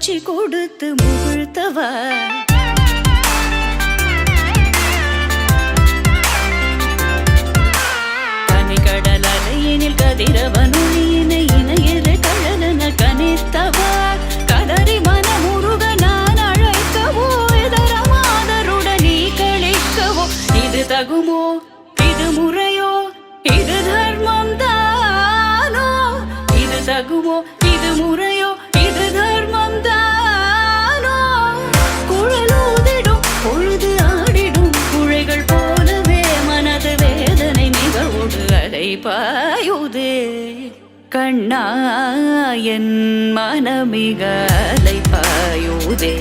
மூச்சு கொடுத்து முகிழ்த்தவா தனிக்கடல் அலையினில் கதிரவனொளியினை இணையிற கழலன கனித்தவா கதறி மனமுருக நான் அழைக்கவோ இதர மாதருடன் நீ கழிக்கவோ இது தகுமோ இது முறையோ இது தர்மம் தானோ இது தகுமோ இது முறையோ இது தர்மம் தானோ குழலூதிடும் பொழுது ஆடிடும் குழைகள் போலவே மனது வேதனை மிகவோடு அலை பாயுதே கண்ணா என் மனமிக அலை பாயுதே